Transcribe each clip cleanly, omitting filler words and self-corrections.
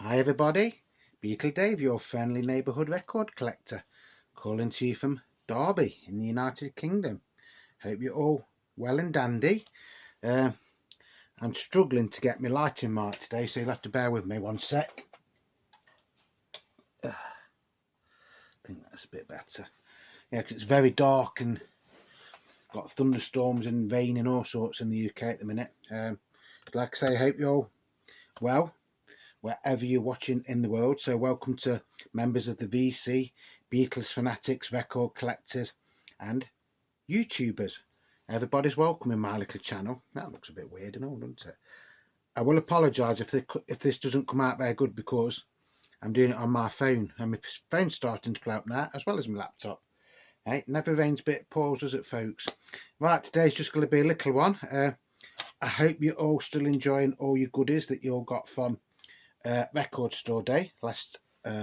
Hi everybody, Beatle Dave, your friendly neighbourhood record collector, calling to you from Derby in the United Kingdom. Hope you're all well and dandy. I'm struggling to get my lighting right today, so you'll have to bear with me one sec. I think that's a bit better. Yeah, because it's very dark and got thunderstorms and rain and all sorts in the UK at the minute. Like I say, I hope you're all well wherever you're watching in the world. So welcome to members of the VC, Beatles fanatics, record collectors and YouTubers. Everybody's welcome in my little channel. That looks a bit weird and all, doesn't it? I will apologise if this doesn't come out very good, because I'm doing it on my phone and my phone's starting to play up now, as well as my laptop. Hey, never rains but it pours, does it, folks? Right, today's just going to be a little one. I hope you're all still enjoying all your goodies that you all got from Record Store Day last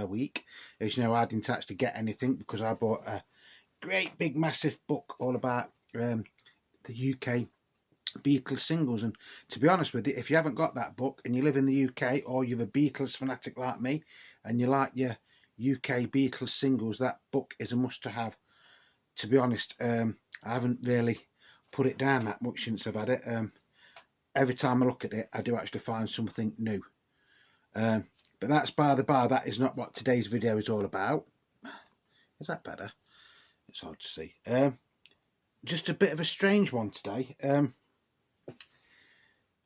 week. As you know, I didn't actually get anything because I bought a great big massive book all about the UK Beatles singles, and to be honest with you, if you haven't got that book and you live in the UK, or you're a Beatles fanatic like me and you like your UK Beatles singles, that book is a must to have. To be honest, I haven't really put it down that much since I've had it. Every time I look at it, I do actually find something new. But that's by the by. That is not what today's video is all about. Is that better? It's hard to see. Just a bit of a strange one today.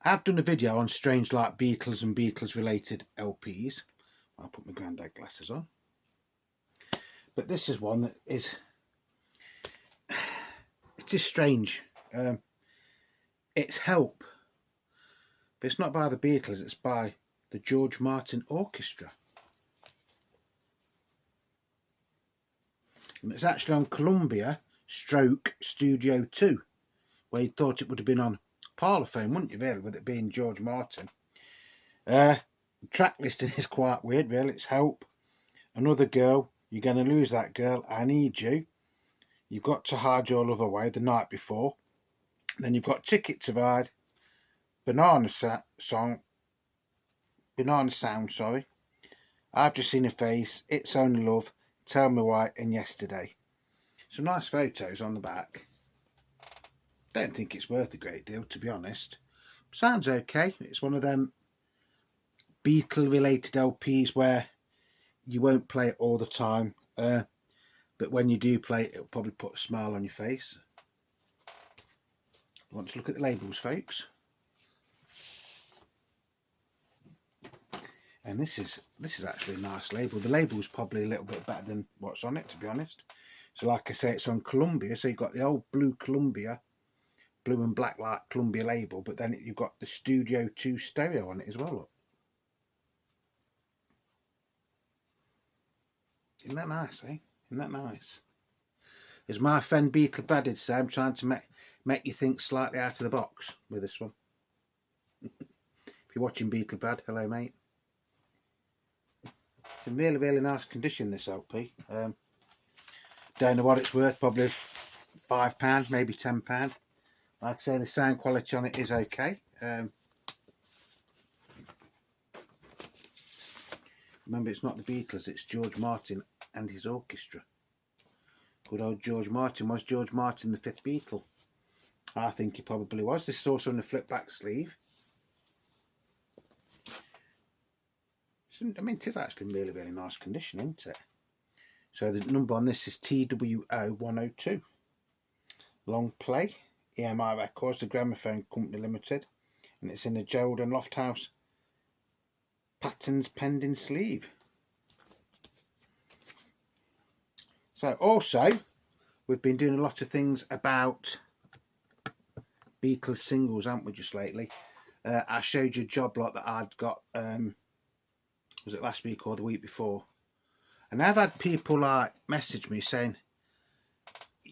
I've done a video on strange like Beatles and Beatles related LPs. I'll put my granddad glasses on. But this is one that is, it is strange. It's Help. But it's not by the Beatles, it's by the George Martin Orchestra. And it's actually on Columbia Stroke Studio 2, where you thought it would have been on Parlophone, wouldn't you, really, with it being George Martin. The track listing is quite weird, really. It's Help, Another Girl, You're Gonna Lose That Girl, I Need You, You've Got to Hide Your Love Away, The Night Before. Then you've got Ticket to Ride, Banana Sound, sorry, I've Just Seen a Face, It's Only Love, Tell Me Why, and Yesterday. Some nice photos on the back. Don't think it's worth a great deal, to be honest. Sounds okay. It's one of them Beatle related LPs where you won't play it all the time, but when you do play it, it'll probably put a smile on your face. Want to look at the labels, folks? And this is actually a nice label. The label's probably a little bit better than what's on it, to be honest. So like I say, it's on Columbia, so you've got the old blue Columbia, blue and black like Columbia label, but then you've got the Studio 2 stereo on it as well. Look. Isn't that nice, eh? Isn't that nice? As my friend Beatle Bad did say, I'm trying to make you think slightly out of the box with this one. If you're watching Beatle Bad, hello mate. It's in really, really nice condition, this LP. Don't know what it's worth, probably £5, maybe £10. Like I say, the sound quality on it is okay. Remember, it's not the Beatles, it's George Martin and his orchestra. Good old George Martin. Was George Martin the fifth Beatle? I think he probably was. This is also in the flip back sleeve. I mean, it is actually in really, really nice condition, isn't it? So the number on this is TWO102. Long play, EMI Records, the Gramophone Company Limited, and it's in the Gerald and Lofthouse patterns pending sleeve. So also, we've been doing a lot of things about Beatles singles, haven't we, just lately? I showed you a job lot that I'd got, was it last week or the week before? And I've had people like message me saying,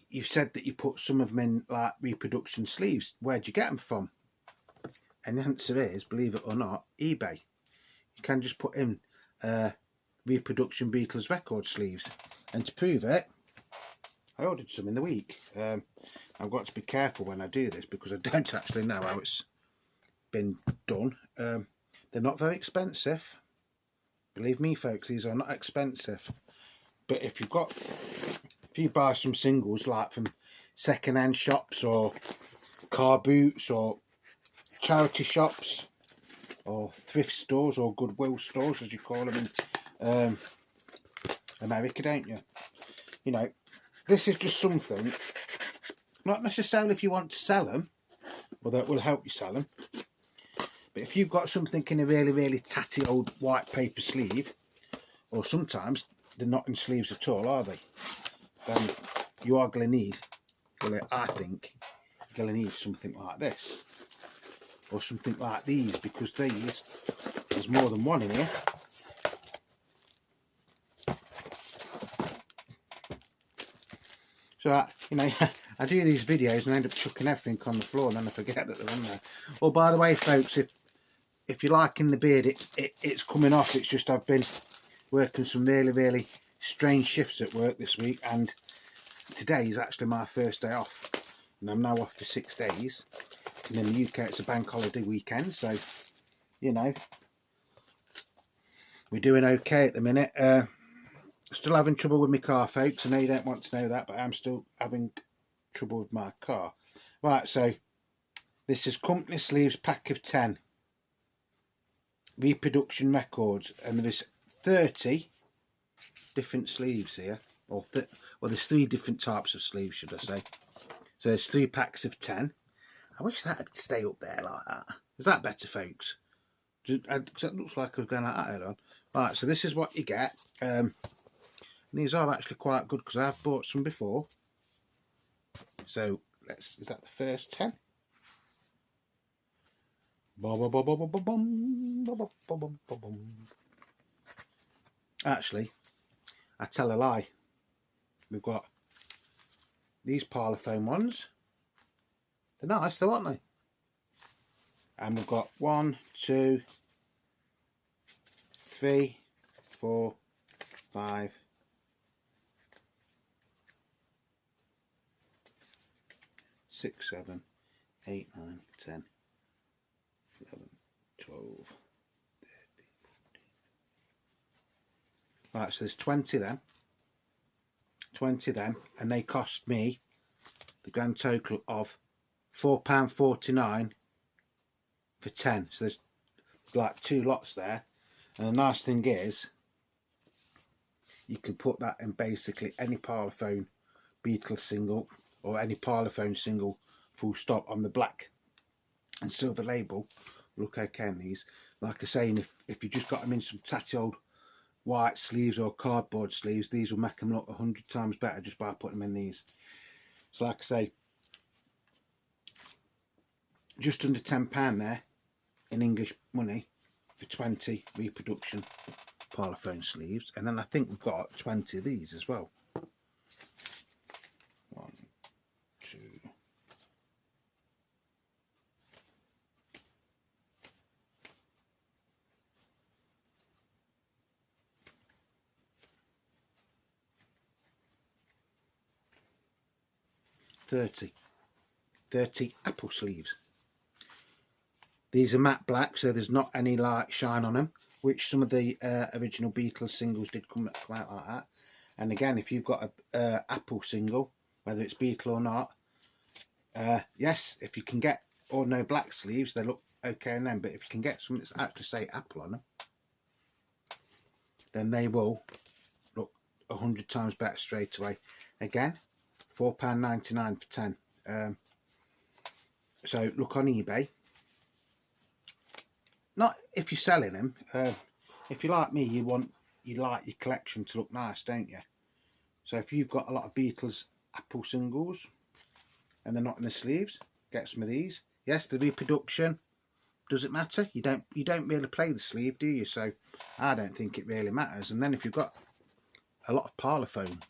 you've said that you put some of them in like reproduction sleeves. Where'd you get them from? And the answer is, believe it or not, eBay. You can just put in reproduction Beatles record sleeves. And to prove it, I ordered some in the week. I've got to be careful when I do this because I don't actually know how it's been done. They're not very expensive. Believe me folks, these are not expensive. But if you buy some singles like from second-hand shops or car boots or charity shops or thrift stores or goodwill stores, as you call them in America, don't you? You know, this is just something, not necessarily if you want to sell them, although it will help you sell them, but if you've got something in a really tatty old white paper sleeve, or sometimes they're not in sleeves at all, are they? Then you are going to need, well, I think you're going to need something like this or something like these, because there's more than one in here. So you know, I do these videos and I end up chucking everything on the floor and then I forget that they're on there. Well, by the way folks, if you're liking the beard, it's coming off. It's just I've been working some really strange shifts at work this week, and today is actually my first day off, and I'm now off for 6 days. And in the UK it's a bank holiday weekend, so you know, we're doing okay at the minute. Still having trouble with my car folks. I know you don't want to know that, but I'm still having trouble with my car. Right, so this is company sleeves pack of 10 Reproduction records, and there is 30 different sleeves here, or well, there's 3 different types of sleeves, should I say. So there's 3 packs of 10. I wish that would stay up there like that. Is that better folks? That looks like I was going like that earlier on. Right, so this is what you get. These are actually quite good because I've bought some before. So is that the first 10? Actually, I tell a lie. We've got these Parlophone ones. They're nice though, aren't they? And we've got 1, 2, 3, 4, 5, 6, 7, 8, 9, 10, 11, 12, 13, 14. Right, so there's 20 then. 20 then, and they cost me the grand total of £4.49 for 10. So there's like 2 lots there. And the nice thing is, you could put that in basically any Parlophone Beatles single or any Parlophone single full stop on the black and silver label. Look okay in these. Like I say, if you just got them in some tatty old white sleeves or cardboard sleeves, these will make them look 100 times better just by putting them in these. So like I say, just under £10 there in English money for 20 Reproduction Parlophone sleeves, and then I think we've got 20 of these as well. 1, 2, 30 apple sleeves. These are matte black, so there's not any light shine on them, which some of the original Beatles singles did come out like that. And again, if you've got a Apple single, whether it's Beatle or not, yes, if you can get ordinary black sleeves, they look okay in them. But if you can get something that's actually say Apple on them, then they will look 100 times better straight away. Again, £4.99 for 10. So look on eBay. Not if you're selling them. If you're like me, you like your collection to look nice, don't you? So if you've got a lot of Beatles Apple singles and they're not in the sleeves, get some of these. Yes, the Reproduction. Does it matter? You don't really play the sleeve, do you? So I don't think it really matters. And then if you've got a lot of Parlophone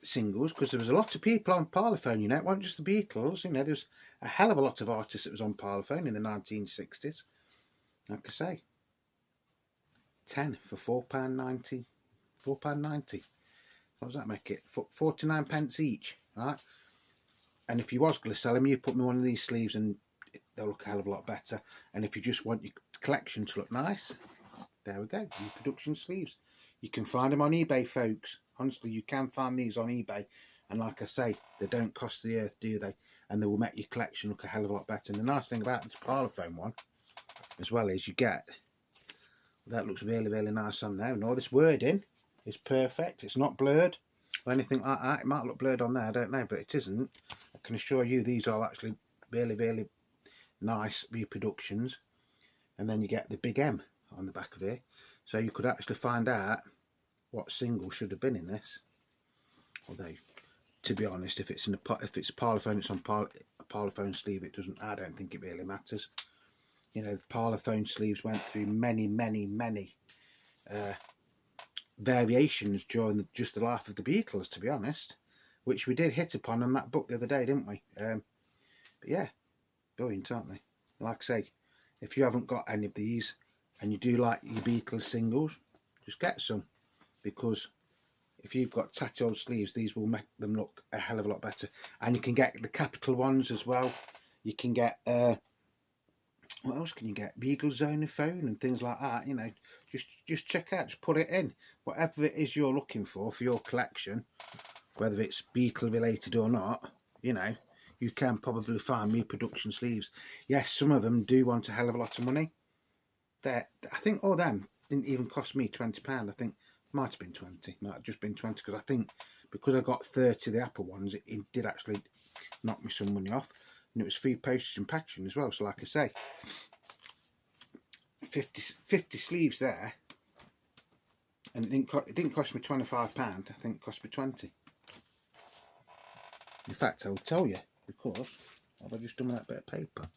singles, because there was a lot of people on Parlophone, you know, it wasn't just the Beatles, you know, there was a hell of a lot of artists that was on Parlophone in the 1960s. Like I say, 10 for £4.90. £4.90. What does that make it? 49 pence each, right? And if you was going to sell them, you put me one of these sleeves and they'll look a hell of a lot better. And if you just want to collection to look nice. There we go, Reproduction sleeves. You can find them on eBay, folks. Honestly, you can find these on eBay, and like I say, they don't cost the earth, do they? And they will make your collection look a hell of a lot better. And the nice thing about this Parlophone one as well is you get, that looks really, really nice on there, and all this wording is perfect. It's not blurred or anything like that. It might look blurred on there, I don't know, but it isn't. I can assure you these are actually really, really nice reproductions. And then you get the big M on the back of here, so you could actually find out what single should have been in this. Although, to be honest, if it's Parlophone, it's on a Parlophone sleeve. It doesn't. I don't think it really matters. You know, the Parlophone sleeves went through many variations during just the life of the Beatles, to be honest, which we did hit upon in that book the other day, didn't we? But yeah, brilliant, aren't they? Like I say, if you haven't got any of these and you do like your Beatles singles, just get some, because if you've got tatty old sleeves, these will make them look a hell of a lot better. And you can get the capital ones as well. You can get what else can you get? Beatles phone and things like that. You know, just check out, just put it in. Whatever it is you're looking for your collection, whether it's Beatle related or not, you know, you can probably find Reproduction sleeves. Yes, some of them do want a hell of a lot of money. I think all them didn't even cost me £20. I think it might have been 20, might have just been 20, because I think because I got 30 of the Apple ones, it did actually knock me some money off. And it was free postage and packaging as well. So like I say, 50 sleeves there, and it didn't cost me £25. I think it cost me 20. In fact, I will tell you, because have I just done with that bit of paper?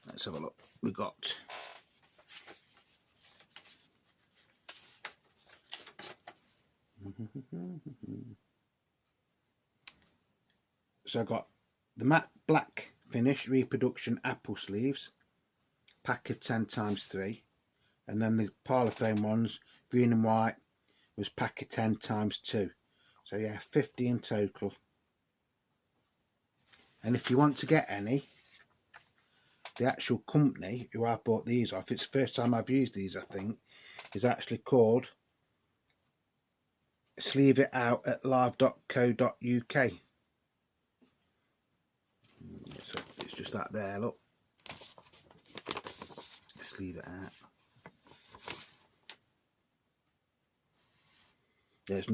Let's have a look. We got so I got the matte black finish Reproduction Apple sleeves, pack of 10 times 3, and then the Parlophone ones, green and white, was pack of 10 times 2. So yeah, 50 in total. And if you want to get any, the actual company who I bought these off, it's the first time I've used these, I think, is actually called Sleeve It Out at live.co.uk. So it's just that there, look. Sleeve It Out. There's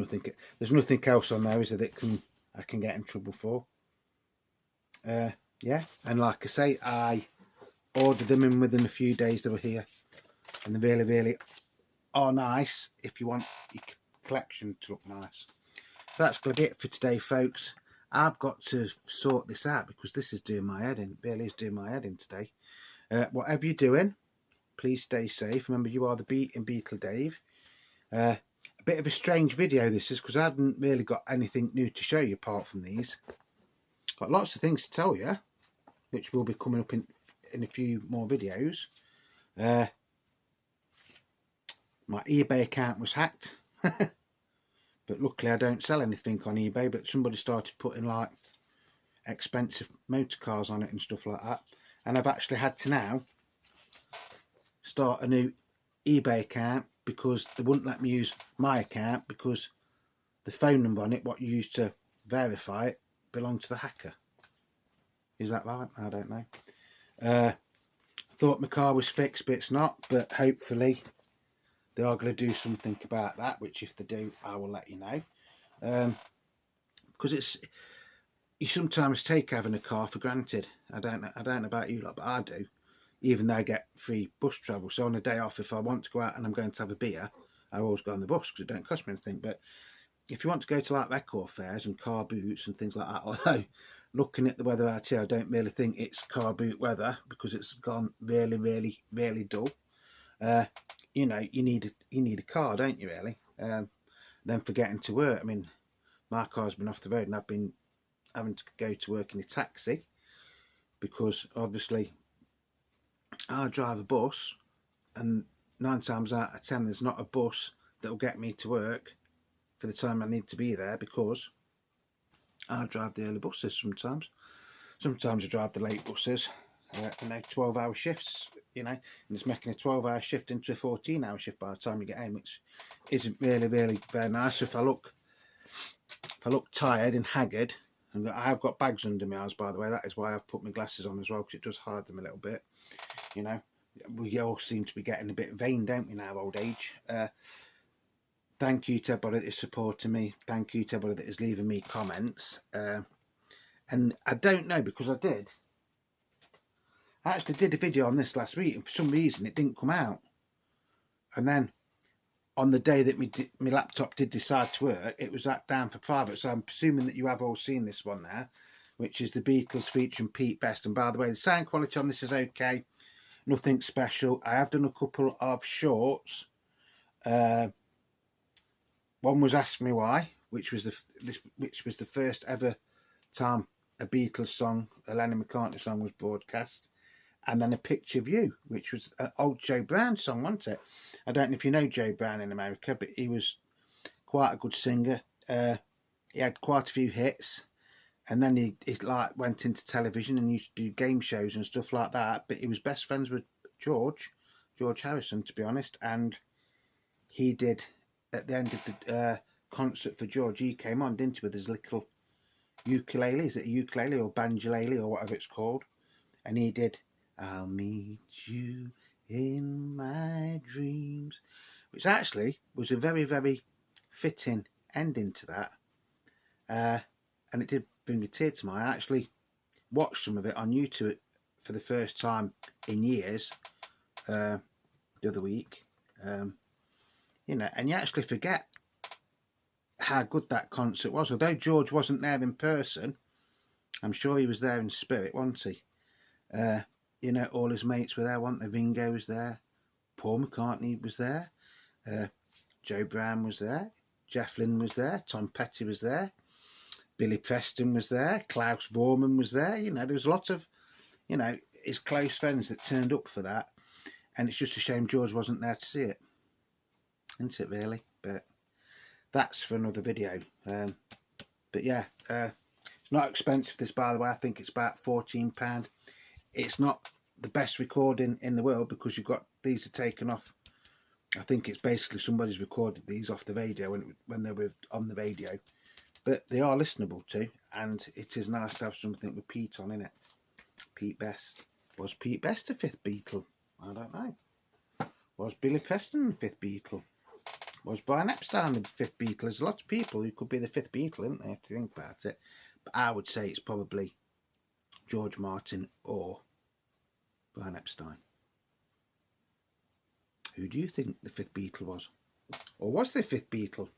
nothing else on there, is there, that I can get in trouble for. Yeah, and like I say, I ordered them in within a few days. They were here, and they really are nice if you want your collection to look nice. So that's going to be it for today, folks. I've got to sort this out because this is doing my head in. It really is doing my head in today. Whatever you're doing, please stay safe. Remember, you are the Beatle Dave. A bit of a strange video this is, because I hadn't really got anything new to show you apart from these. Got lots of things to tell you, which will be coming up in a few more videos. My eBay account was hacked. But luckily I don't sell anything on eBay, but somebody started putting like expensive motor cars on it and stuff like that, and I've actually had to now start a new eBay account because they wouldn't let me use my account because the phone number on it, what you use to verify it, belonged to the hacker. Is that right? I don't know. I thought my car was fixed, but it's not. But hopefully they are going to do something about that, which if they do, I will let you know. Because you sometimes take having a car for granted. I don't know about you lot, but I do. Even though I get free bus travel. So on a day off, if I want to go out and I'm going to have a beer, I always go on the bus because it don't cost me anything. But if you want to go to like record fairs and car boots and things like that, although looking at the weather out here, I don't really think it's car boot weather because it's gone really dull. You know, you need a car, don't you, really? Then for getting to work, I mean, my car's been off the road and I've been having to go to work in a taxi because obviously I drive a bus, and 9 times out of 10 there's not a bus that will get me to work for the time I need to be there, because I drive the early buses sometimes I drive the late buses, 12-hour shifts you know, and it's making a 12-hour shift into a 14-hour shift by the time you get home, which isn't really very nice. So if I look tired and haggard, and I have got bags under my eyes, by the way, that is why I've put my glasses on as well, because it does hide them a little bit, you know. We all seem to be getting a bit vain, don't we, now, old age. Thank you to everybody that is supporting me. Thank you to everybody that is leaving me comments. And I don't know, because I actually did a video on this last week, and for some reason it didn't come out. And then on the day that my laptop did decide to work, it was down for private. So I'm presuming that you have all seen this one now, which is the Beatles featuring Pete Best. And by the way, the sound quality on this is okay, nothing special. I have done a couple of shorts. One was Ask Me Why, which was the first ever time a Beatles song, a Lennon McCartney song, was broadcast. And then A Picture of You, which was an old Joe Brown song, wasn't it? I don't know if you know Joe Brown in America, but he was quite a good singer. He had quite a few hits, and then he like went into television and used to do game shows and stuff like that. But he was best friends with George Harrison, to be honest. And he did, at the end of the concert for George, he came on, didn't he, with his little ukulele. Is it a ukulele or banjolele or whatever it's called? And he did I'll Meet You in My Dreams, which actually was a very fitting ending to that. And it did bring a tear to my eye. I actually watched some of it on YouTube for the first time in years the other week. You know, and you actually forget how good that concert was. Although George wasn't there in person, I'm sure he was there in spirit, wasn't he? You know, all his mates were there, weren't they? Ringo was there, Paul McCartney was there, Joe Brown was there, Jeff Lynne was there, Tom Petty was there, Billy Preston was there, Klaus Vormann was there. You know, there was lots of, you know, his close friends that turned up for that. And it's just a shame George wasn't there to see it. Isn't it, really? But that's for another video. But yeah, it's not expensive, this, by the way. I think it's about £14. It's not the best recording in the world, because you've got, these are taken off, I think it's basically somebody's recorded these off the radio when they were on the radio. But they are listenable too, and it is nice to have something with Pete on, innit? Pete Best. Was Pete Best the fifth Beatle? I don't know. Was Billy Preston the fifth Beatle? Was Brian Epstein the fifth Beatle? There's lots of people who could be the fifth Beatle, isn't there, if you think about it? But I would say it's probably George Martin or Brian Epstein. Who do you think the fifth Beatle was? Or was the fifth Beatle?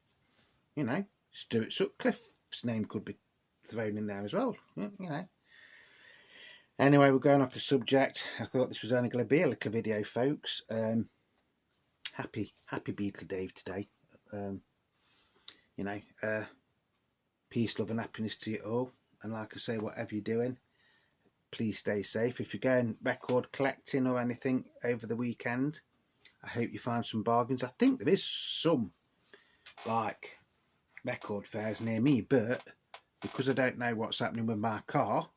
You know, Stuart Sutcliffe's name could be thrown in there as well, you know. Anyway, we're going off the subject. I thought this was only going to be a little video, folks. Happy Beatle Dave today. You know, peace, love and happiness to you all. And like I say, whatever you're doing, please stay safe. If you're going record collecting or anything over the weekend, I hope you find some bargains. I think there is some, like, record fairs near me, but because I don't know what's happening with my car,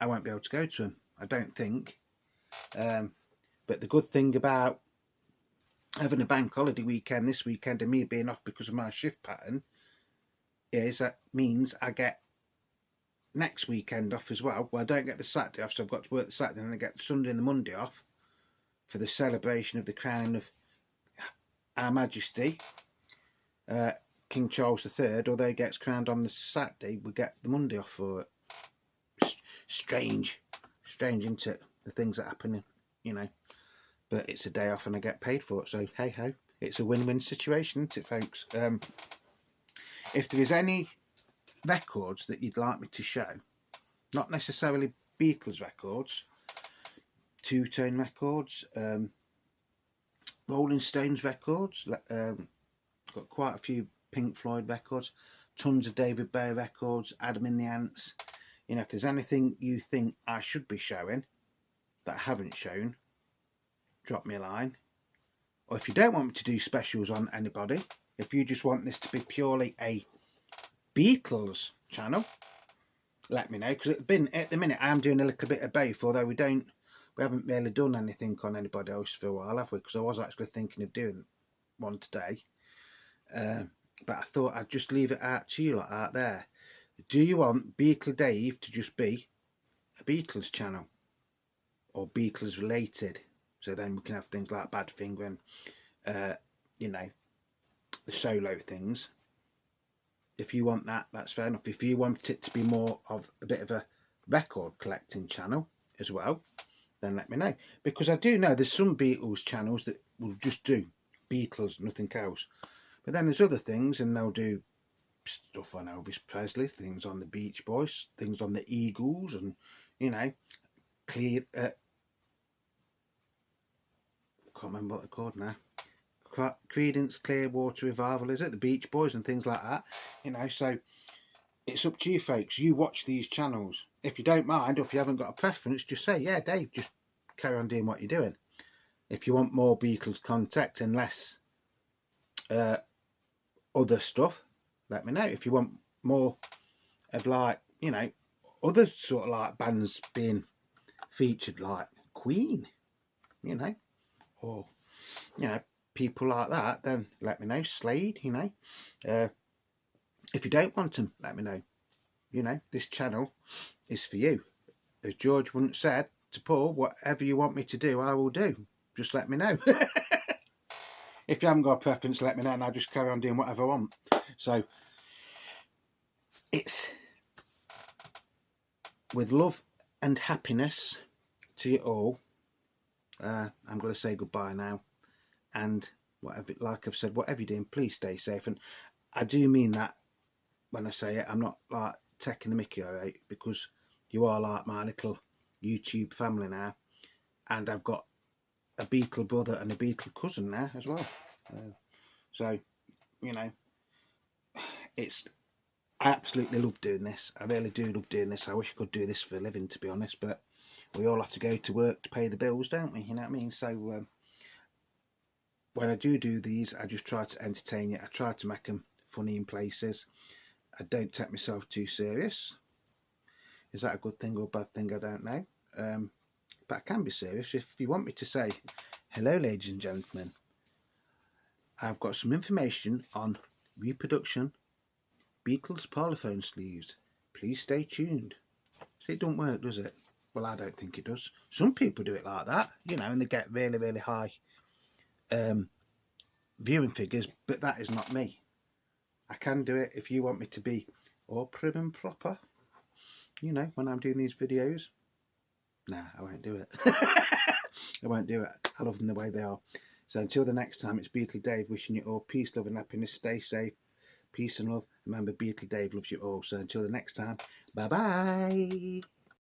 I won't be able to go to them, I don't think. But the good thing about having a bank holiday weekend this weekend and me being off because of my shift pattern is that means I get next weekend off as well. Well, I don't get the Saturday off, so I've got to work the Saturday, and I get the Sunday and the Monday off for the celebration of the crowning of Our Majesty King Charles III. Although he gets crowned on the Saturday, we get the Monday off for it. Strange, isn't it? The things that happen, you know. But it's a day off and I get paid for it, so hey ho, it's a win-win situation, isn't it, folks? If there is any records that you'd like me to show, not necessarily Beatles records, two-tone records, Rolling Stones records, got quite a few Pink Floyd records, tons of David Bowie records, Adam and the Ants. You know, if there's anything you think I should be showing that I haven't shown, drop me a line. Or if you don't want me to do specials on anybody, if you just want this to be purely a Beatles channel, let me know. Because at the minute I am doing a little bit of both, although we don't we haven't really done anything on anybody else for a while, have we? Because I was actually thinking of doing one today, but I thought I'd just leave it out to you lot out there. Do you want Beatle Dave to just be a Beatles channel or Beatles related? So then we can have things like Badfinger and you know, the solo things. If you want that, that's fair enough. If you want it to be more of a bit of a record collecting channel as well, then let me know. Because I do know there's some Beatles channels that will just do Beatles, nothing else. But then there's other things, and they'll do stuff on Elvis Presley, things on the Beach Boys, things on the Eagles, and, you know, can't remember what they're called now. Creedence Clearwater Revival, is it? The Beach Boys and things like that. You know, so it's up to you folks. You watch these channels. If you don't mind, or if you haven't got a preference, just say, yeah, Dave, just carry on doing what you're doing. If you want more Beatles contact and less other stuff, let me know. If you want more of, like, you know, other sort of like bands being featured, like Queen, you know, or, you know, people like that, then let me know. Slade, you know. If you don't want them, let me know. You know, this channel is for you. As George once said to Paul, whatever you want me to do, I will do. Just let me know. If you haven't got a preference, let me know, and I'll just carry on doing whatever I want. So it's with love and happiness to you all. I'm going to say goodbye now. And whatever, like I've said, whatever you're doing, please stay safe. And I do mean that when I say it. I'm not like taking the mickey, alright, because you are like my little YouTube family now, and I've got a Beatle brother and a Beatle cousin now as well. So, you know, I absolutely love doing this. I really do love doing this. I wish I could do this for a living, to be honest, but we all have to go to work to pay the bills, don't we? You know what I mean? So when I do these, I just try to entertain you. I try to make them funny in places. I don't take myself too serious. Is that a good thing or a bad thing? I don't know. But I can be serious. If you want me to say, hello ladies and gentlemen, I've got some information on Reproduction Beatles Parlophone sleeves. Please stay tuned. See, it don't work, does it? Well, I don't think it does. Some people do it like that, you know, and they get really, really high viewing figures, but that is not me. I can do it if you want me to be all prim and proper, you know, when I'm doing these videos. Nah, I won't do it. I won't do it. I love them the way they are. So until the next time, it's Beatle Dave wishing you all peace, love and happiness. Stay safe. Peace and love. Remember, Beatle Dave loves you all. So until the next time, bye-bye.